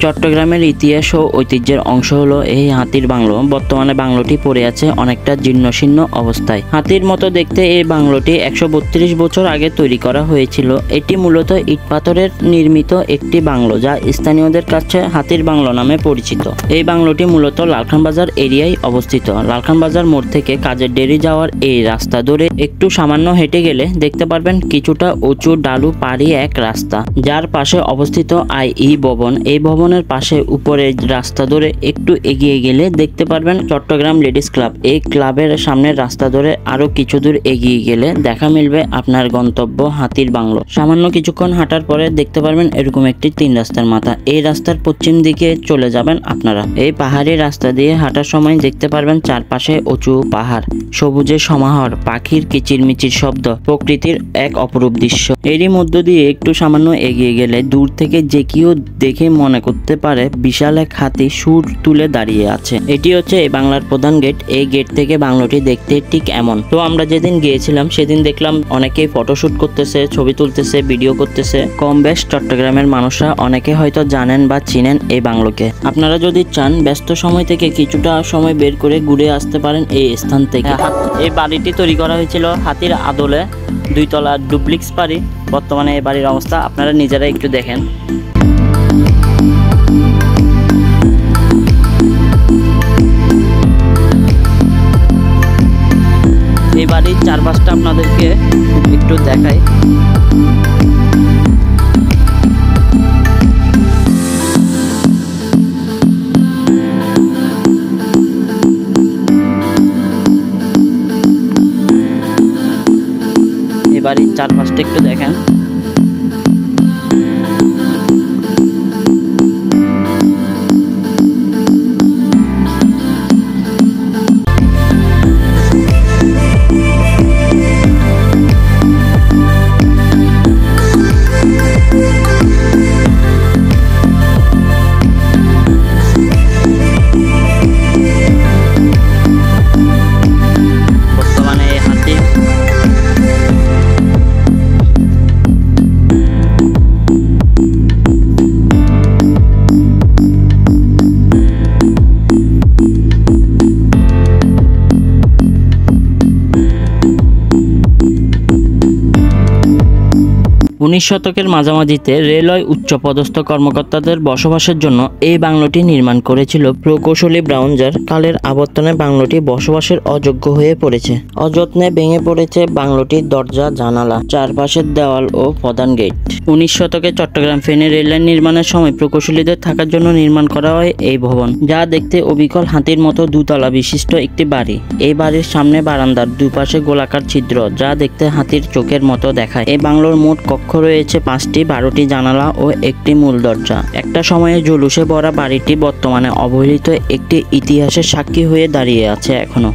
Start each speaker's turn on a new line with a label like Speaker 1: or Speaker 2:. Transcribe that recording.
Speaker 1: চট্টগ্রামের ইতিহাস ও ঐতিহ্যের অংশ হলো এই হাতির বাংলো। বর্তমানে বাংলোটি পড়ে আছে অনেকটা জীর্ণশীর্ণ অবস্থায়। হাতির মতো দেখতে এই বাংলোটি 132 বছর আগে তৈরি করা হয়েছিল। এটি মূলত ইট পাথরের নির্মিত একটি বাংলো, যা স্থানীয়দের কাছে হাতির বাংলো নামে পরিচিত। এই বাংলোটি মূলত লালখান বাজার এরিয়ায় অবস্থিত। লালখান বাজার মোড় থেকে কাজের ডেরি যাওয়ার এই রাস্তা ধরে একটু সামান্য হেঁটে গেলে দেখতে পারবেন কিছুটা উঁচু ডালু পাড়ি এক রাস্তা, যার পাশে অবস্থিত আই.ই. ভবন। এই ভবনের পাশে উপরে রাস্তা ধরে একটু এগিয়ে গেলে দেখতে পারবেন চট্টগ্রাম লেডিস ক্লাব। এই ক্লাবের সামনের রাস্তা ধরে আরো কিছু দূর এগিয়ে গেলে দেখা মিলবে আপনার গন্তব্য হাতির বাংলো। সামান্য কিছুক্ষণ হাঁটার পরে দেখতে পারবেন এরকম একটি 3 রাস্তার মাথা। এই রাস্তার পশ্চিম দিকে চলে যাবেন আপনারা। এই পাহাড়ি রাস্তা দিয়ে হাঁটার সময় দেখতে পারবেন চারপাশে উঁচু পাহাড়, সবুজের সমাহার, পাখির কিচিরমিচির শব্দ, প্রকৃতির এক অপরূপ দৃশ্য। এরই মধ্য দিয়ে একটু সামান্য এগিয়ে গেলে দূর থেকে যে কেউ দেখে মনে করতে পারে বিশাল এক হাতি সুর তুলে দাঁড়িয়ে আছে। এটি হচ্ছে এই বাংলার প্রধান গেট। এই গেট থেকে বাংলোটি দেখতে ঠিক এমন। তো আমরা যেদিন গিয়েছিলাম সেদিন দেখলাম অনেকেই ফটোশুট করতেছে, ছবি তুলতেছে, ভিডিও করতেছে। কম বেশ চট্টগ্রামের মানুষরা অনেকে হয়তো জানেন বা চিনেন এই বাংলোকে। আপনারা যদি চান ব্যস্ত সময় থেকে কিছুটা সময় বের করে ঘুরে আসতে পারেন এই স্থান থেকে। এই বাড়িটি তৈরি করা হয়েছিল হাতির আদলে, 2 তলা ডুপ্লেক্স বাড়ি। বর্তমানে এই বাড়ির অবস্থা আপনারা নিজেরা একটু দেখেন। এই বাড়ির চারপাশটা আপনাদেরকে একটু দেখাই। এই বাড়ির চারপাশটা একটু দেখেন। উনিশ শতকের মাঝামাঝিতে রেলওয়ে উচ্চপদস্থ কর্মকর্তাদের বসবাসের জন্য এই বাংলোটি নির্মাণ করেছিল প্রকৌশলী ব্রাউনজার। কালের আবর্তনে বাংলোটি বসবাসের অযোগ্য হয়ে পড়েছে। অযত্নে ভেঙে পড়েছে বাংলোটির দরজা, জানালা, চারপাশের দেওয়াল ও প্রধান গেট। 19 শতকে চট্টগ্রাম ফেনী রেললাইন নির্মাণের সময় প্রকৌশলীদের থাকার জন্য নির্মাণ করা হয় এই ভবন, যা দেখতে অবিকল হাতির মতো 2 তলা বিশিষ্ট একটি বাড়ি। এই বাড়ির সামনে বারান্দার দুপাশে গোলাকার ছিদ্র, যা দেখতে হাতির চোখের মতো দেখায়। এই বাংলোর মোট কক্ষ রয়েছে 5টি, 12টি জানালা ও একটি মূল দরজা। একটা সময়ে জুলুসে ভরা বাড়িটি বর্তমানে অবহেলিত একটি ইতিহাসের সাক্ষী হয়ে দাঁড়িয়ে আছে এখনো।